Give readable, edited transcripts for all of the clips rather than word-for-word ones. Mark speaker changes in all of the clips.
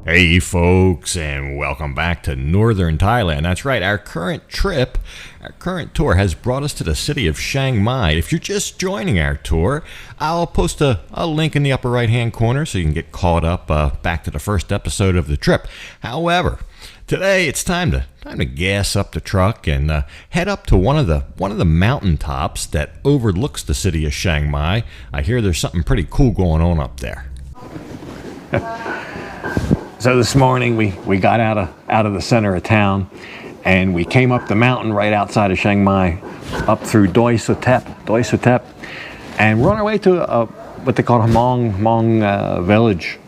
Speaker 1: Hey folks, and welcome back to Northern Thailand. That's right, our current tour has brought us to the city of Chiang Mai. If you're just joining our tour, I'll post a link in the upper right hand corner so you can get caught up back to the first episode of the trip. However, today it's time to gas up the truck and head up to one of the mountaintops that overlooks the city of Chiang Mai. I hear there's something pretty cool going on up there. So this morning we got out of the center of town and we came up the mountain right outside of Chiang Mai, up through Doi Suthep, and we're on our way to what they call Hmong village.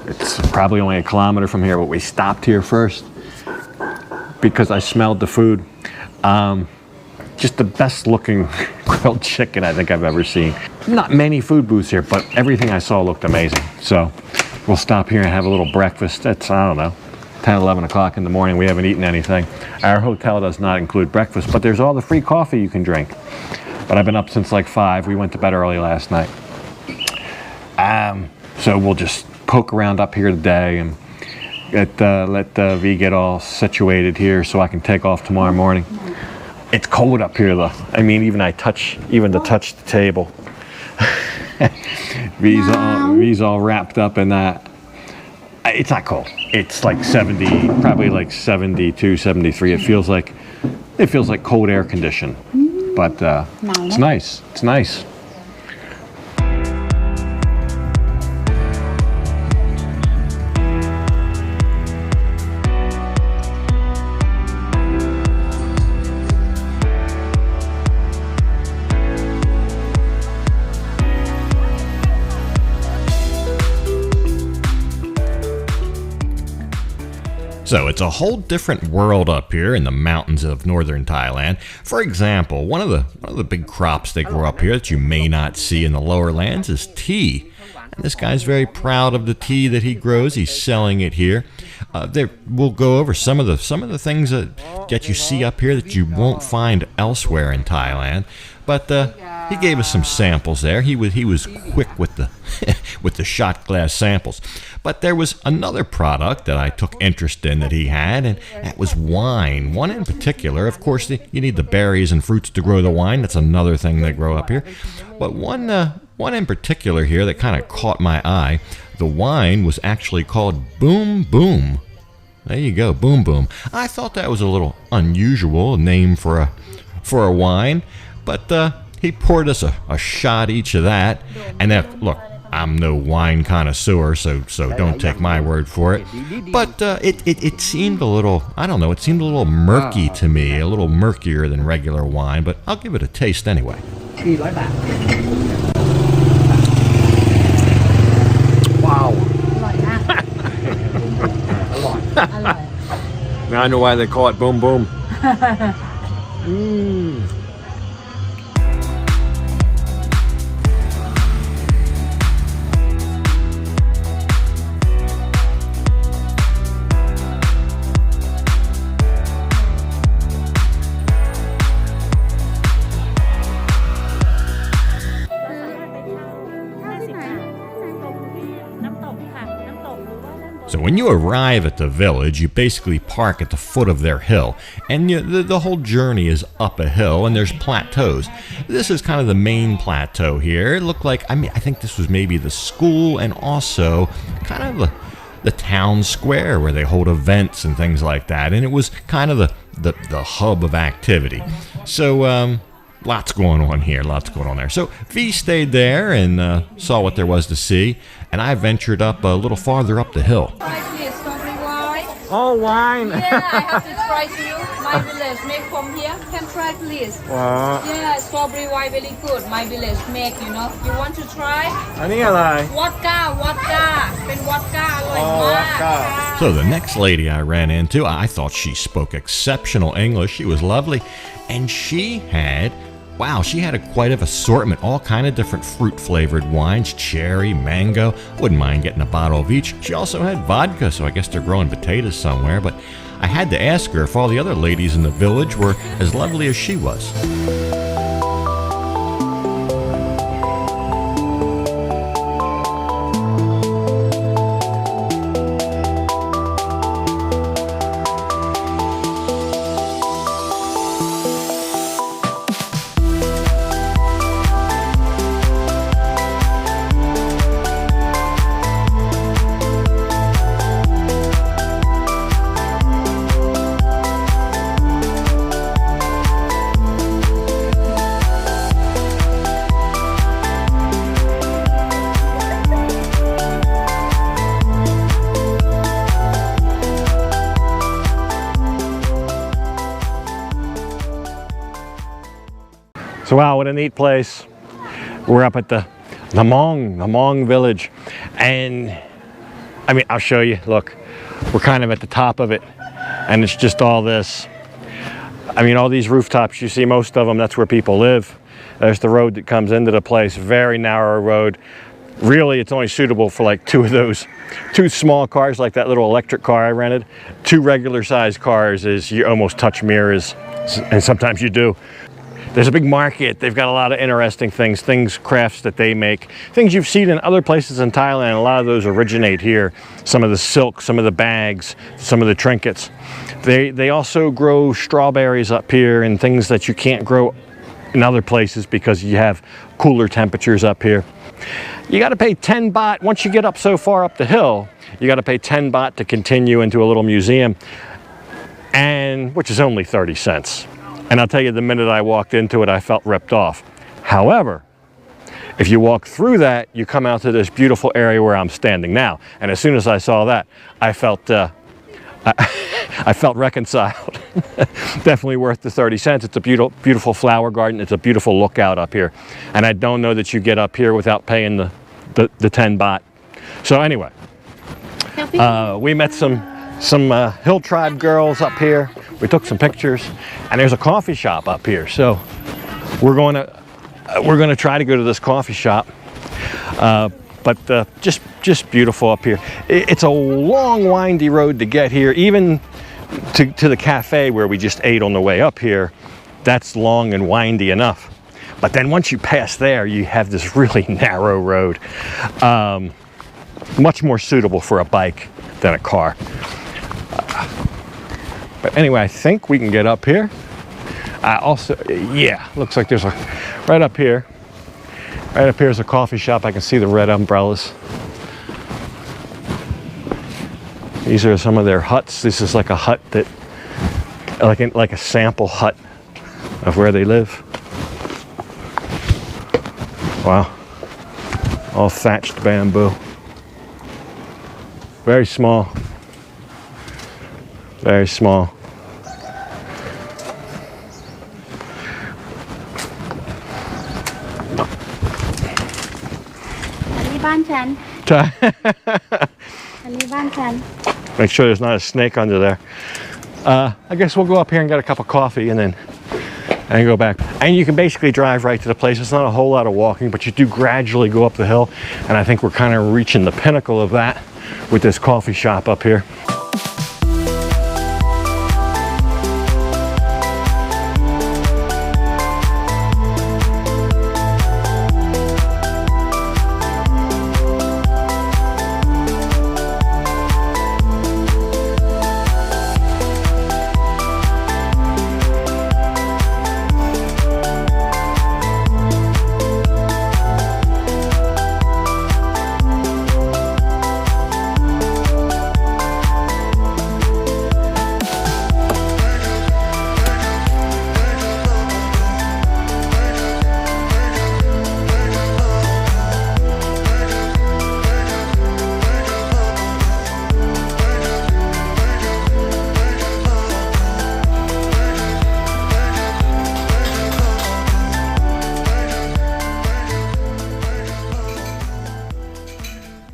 Speaker 1: It's probably only a kilometer from here, but we stopped here first because I smelled the food. Just the best looking grilled chicken I think I've ever seen. Not many food booths here, but everything I saw looked amazing. So we'll stop here and have a little breakfast. It's, I don't know, 10, 11 o'clock in the morning. We haven't eaten anything. Our hotel does not include breakfast, but there's all the free coffee you can drink. But I've been up since like 5. We went to bed early last night. So we'll just poke around up here today and let V get all situated here so I can take off tomorrow morning. It's cold up here though. I mean, even to touch the table. V's all wrapped up in that. It's not cold. It's like 70, probably like 72, 73. It feels like cold air condition, but it's nice. It's nice. So it's a whole different world up here in the mountains of northern Thailand. For example, one of the big crops they grow up here that you may not see in the lower lands is tea. And this guy's very proud of the tea that he grows. He's selling it here. We'll go over some of the things that you see up here that you won't find elsewhere in Thailand. But he gave us some samples there. He was quick with the with the shot glass samples. But there was another product that I took interest in that he had, and that was wine. One in particular. Of course, you need the berries and fruits to grow the wine. That's another thing they grow up here. But one in particular here that kind of caught my eye. The wine was actually called Boom Boom. There you go, Boom Boom. I thought that was a little unusual name for a wine, but he poured us a shot each of that. And then, look, I'm no wine connoisseur, so don't take my word for it. But it seemed a little, I don't know, it seemed a little murky to me, a little murkier than regular wine, but I'll give it a taste anyway. Wow. Now I know why they call it Boom Boom. So when you arrive at the village, you basically park at the foot of their hill, and the whole journey is up a hill, and there's plateaus. This is kind of the main plateau here. It looked like, I think this was maybe the school and also kind of the town square where they hold events and things like that, and it was kind of the hub of activity. So lots going on here, lots going on there. So V stayed there and saw what there was to see, and I ventured up a little farther up the hill.
Speaker 2: Oh, wine.
Speaker 3: Yeah, I have to try to. My village make from here. Can try please.
Speaker 2: Wow.
Speaker 3: Yeah, strawberry wine very good. My village make, you know. You want to try?
Speaker 2: อันนี้อะไร
Speaker 3: Vodka. เป็น vodka อร่อย
Speaker 2: Oh,
Speaker 3: มาก
Speaker 2: vodka.
Speaker 1: So the next lady I ran into, I thought she spoke exceptional English. She was lovely, and she had quite an assortment, all kind of different fruit-flavored wines, cherry, mango. Wouldn't mind getting a bottle of each. She also had vodka, so I guess they're growing potatoes somewhere, but I had to ask her if all the other ladies in the village were as lovely as she was.
Speaker 2: So wow, what a neat place. We're up at the Hmong village, and I'll show you. Look, we're kind of at the top of it, and it's just all this. All these rooftops, you see most of them, that's where people live. There's the road that comes into the place, very narrow road. Really, it's only suitable for like two small cars, like that little electric car I rented. Two regular sized cars is you almost touch mirrors, and sometimes you do. There's a big market. They've got a lot of interesting things, crafts that they make, things you've seen in other places in Thailand. A lot of those originate here. Some of the silk, some of the bags, some of the trinkets. They also grow strawberries up here and things that you can't grow in other places because you have cooler temperatures up here. You got to pay 10 baht. Once you get up so far up the hill, you got to pay 10 baht to continue into a little museum, and which is only 30 cents. And I'll tell you, the minute I walked into it, I felt ripped off. However, if you walk through that, you come out to this beautiful area where I'm standing now. And as soon as I saw that, I felt I felt reconciled. Definitely worth the 30 cents. It's a beautiful flower garden. It's a beautiful lookout up here. And I don't know that you get up here without paying the 10 baht. So anyway, we met some hill tribe girls up here. We took some pictures, and there's a coffee shop up here. So we're going to try to go to this coffee shop. But just beautiful up here. It's a long, windy road to get here, even to the cafe where we just ate on the way up here. That's long and windy enough. But then once you pass there, you have this really narrow road, much more suitable for a bike than a car. But anyway, I think we can get up here. Looks like there's right up here is a coffee shop. I can see the red umbrellas. These are some of their huts. This is like a hut that, like a sample hut of where they live. Wow, all thatched bamboo. Very small. Very small. Make sure there's not a snake under there. I guess we'll go up here and get a cup of coffee and go back. And you can basically drive right to the place. It's not a whole lot of walking, but you do gradually go up the hill. And I think we're kind of reaching the pinnacle of that with this coffee shop up here.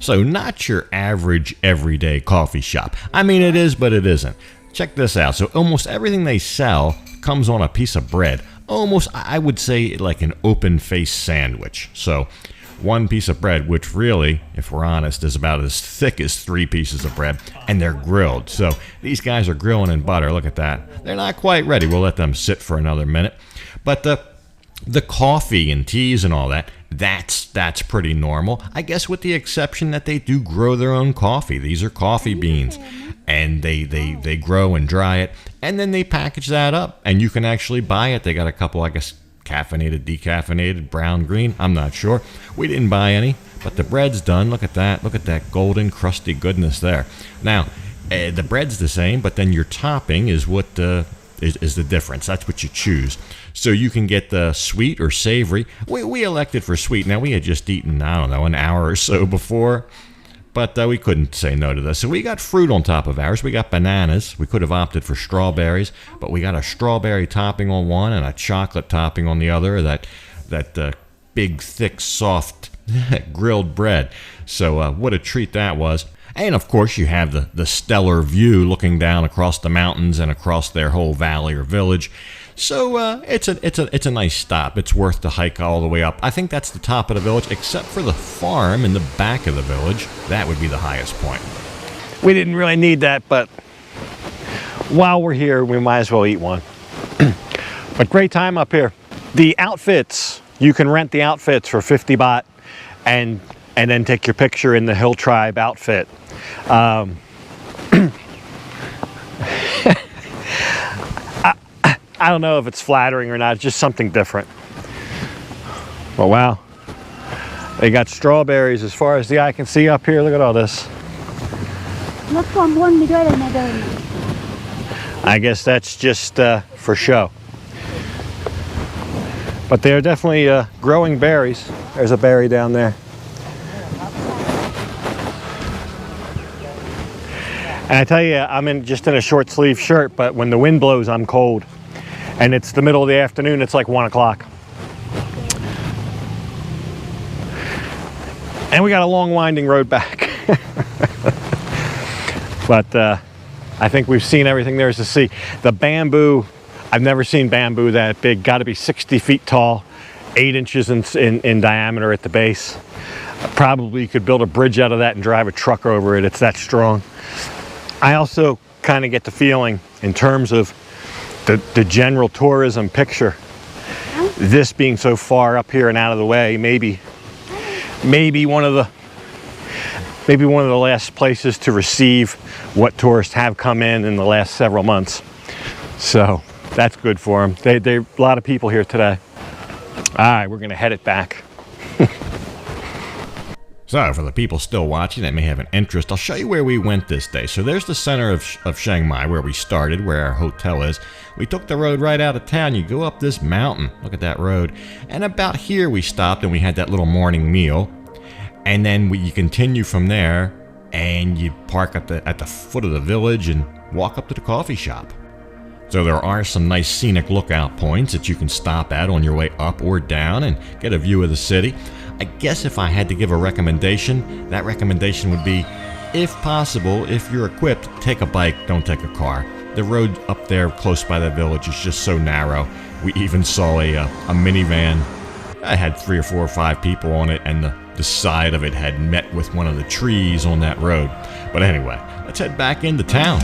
Speaker 1: So not your average everyday coffee shop. I mean, it is, but it isn't. Check this out. So almost everything they sell comes on a piece of bread. Almost, I would say, like an open-faced sandwich. So one piece of bread, which really, if we're honest, is about as thick as 3 pieces of bread, and they're grilled. So these guys are grilling in butter. Look at that. They're not quite ready. We'll let them sit for another minute. But the coffee and teas and all that, that's pretty normal. I guess with the exception that they do grow their own coffee. These are coffee beans, and they grow and dry it, and then they package that up, and you can actually buy it. They got a couple, I guess, caffeinated, decaffeinated, brown, green. I'm not sure. We didn't buy any, but the bread's done. Look at that. Look at that golden, crusty goodness there. Now, the bread's the same, but then your topping is what is the difference. That's what you choose. So you can get the sweet or savory. We elected for sweet. Now, we had just eaten, I don't know, an hour or so before, but we couldn't say no to this. So we got fruit on top of ours. We got bananas. We could have opted for strawberries, but we got a strawberry topping on one and a chocolate topping on the other. That big, thick, soft grilled bread. So what a treat that was. And of course, you have the stellar view looking down across the mountains and across their whole valley or village. So it's a nice stop. It's worth the hike all the way up. I think that's the top of the village, except for the farm in the back of the village. That would be the highest point.
Speaker 2: We didn't really need that, but while we're here, we might as well eat one. But great time up here. The outfits, you can rent the outfits for 50 baht and then take your picture in the Hill Tribe outfit. I don't know if it's flattering or not. It's just something different. But wow, they got strawberries as far as the eye can see up here. Look at all this. I guess that's just for show. But they're definitely growing berries. There's a berry down there. And I tell you, I'm just in a short sleeve shirt, but when the wind blows, I'm cold. And it's the middle of the afternoon, it's like 1 o'clock. And we got a long winding road back. But I think we've seen everything there is to see. The bamboo, I've never seen bamboo that big. Got to be 60 feet tall, 8 inches in diameter at the base. Probably you could build a bridge out of that and drive a truck over it. It's that strong. I also kind of get the feeling, in terms of the general tourism picture, this being so far up here and out of the way, maybe one of the last places to receive what tourists have come in the last several months. So that's good for them. They a lot of people here today. All right, we're gonna head it back.
Speaker 1: So for the people still watching that may have an interest, I'll show you where we went this day. So there's the center of Chiang Mai, where we started, where our hotel is. We took the road right out of town. You go up this mountain. Look at that road. And about here we stopped and we had that little morning meal. And then you continue from there and you park at the foot of the village and walk up to the coffee shop. So there are some nice scenic lookout points that you can stop at on your way up or down and get a view of the city. I guess if I had to give a recommendation, that recommendation would be, if possible, if you're equipped, take a bike, don't take a car. The road up there close by the village is just so narrow. We even saw a minivan. I had 3 or 4 or 5 people on it, and the side of it had met with one of the trees on that road. But anyway, let's head back into town.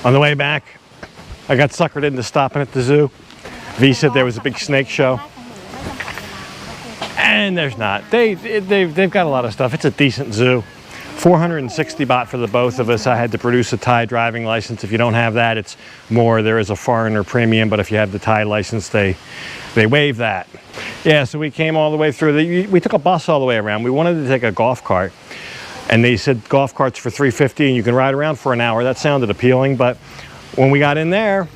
Speaker 2: On the way back, I got suckered into stopping at the zoo. V said there was a big snake show. And there's not. They've got a lot of stuff. It's a decent zoo. 460 baht for the both of us. I had to produce a Thai driving license. If you don't have that, it's more. There is a foreigner premium, but if you have the Thai license, they waive that. Yeah, so we came all the way through. We took a bus all the way around. We wanted to take a golf cart, and they said golf carts for $3.50 and you can ride around for an hour. That sounded appealing, but when we got in there,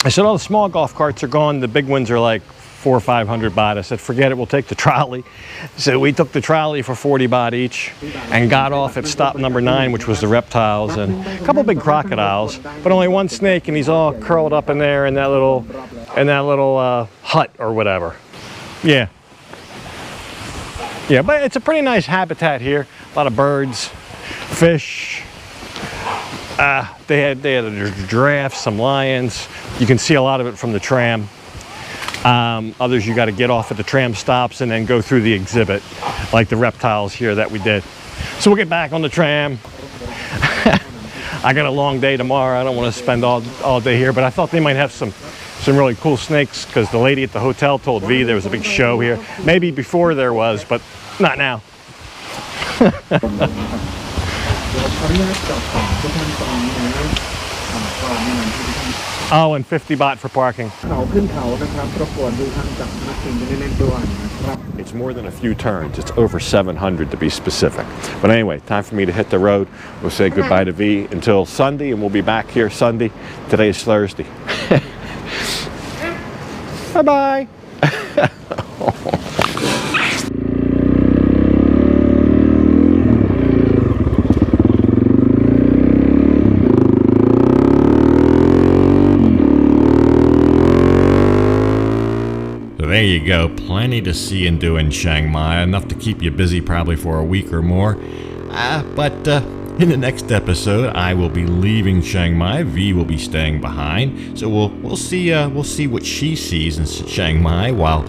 Speaker 2: I said, oh, the small golf carts are gone. The big ones are like 400 or 500 baht. I said, forget it, we'll take the trolley. So we took the trolley for 40 baht each and got off at stop number 9, which was the reptiles, and a couple big crocodiles, but only one snake, and he's all curled up in there in that little hut or whatever. Yeah, but it's a pretty nice habitat here. A lot of birds, fish. They had giraffes, some lions. You can see a lot of it from the tram. Others you got to get off at the tram stops and then go through the exhibit, like the reptiles here that we did. So we'll get back on the tram. I got a long day tomorrow. I don't want to spend all day here, but I thought they might have some really cool snakes, because the lady at the hotel told V there was a big show here. Maybe before there was, but not now. Oh, and 50 baht for parking. It's more than a few turns. It's over 700 to be specific. But anyway, time for me to hit the road. We'll say goodbye to V until Sunday, and we'll be back here Sunday. Today is Thursday. Bye-bye.
Speaker 1: There you go, plenty to see and do in Chiang Mai, enough to keep you busy probably for a week or more. But in the next episode, I will be leaving Chiang Mai. V will be staying behind, so we'll see what she sees in Chiang Mai while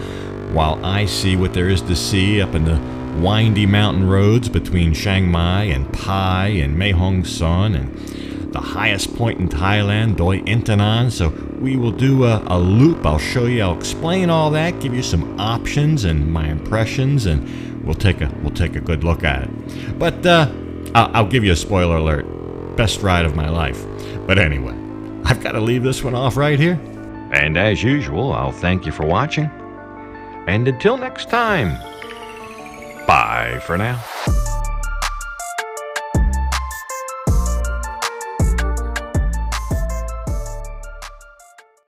Speaker 1: I see what there is to see up in the windy mountain roads between Chiang Mai and Pai and Mae Hong Son and the highest point in Thailand, Doi Intanon. So we will do a loop. I'll show you, I'll explain all that, give you some options and my impressions, and we'll take a good look at it. But I'll give you a spoiler alert. Best ride of my life. But anyway, I've got to leave this one off right here. And as usual, I'll thank you for watching. And until next time, bye for now.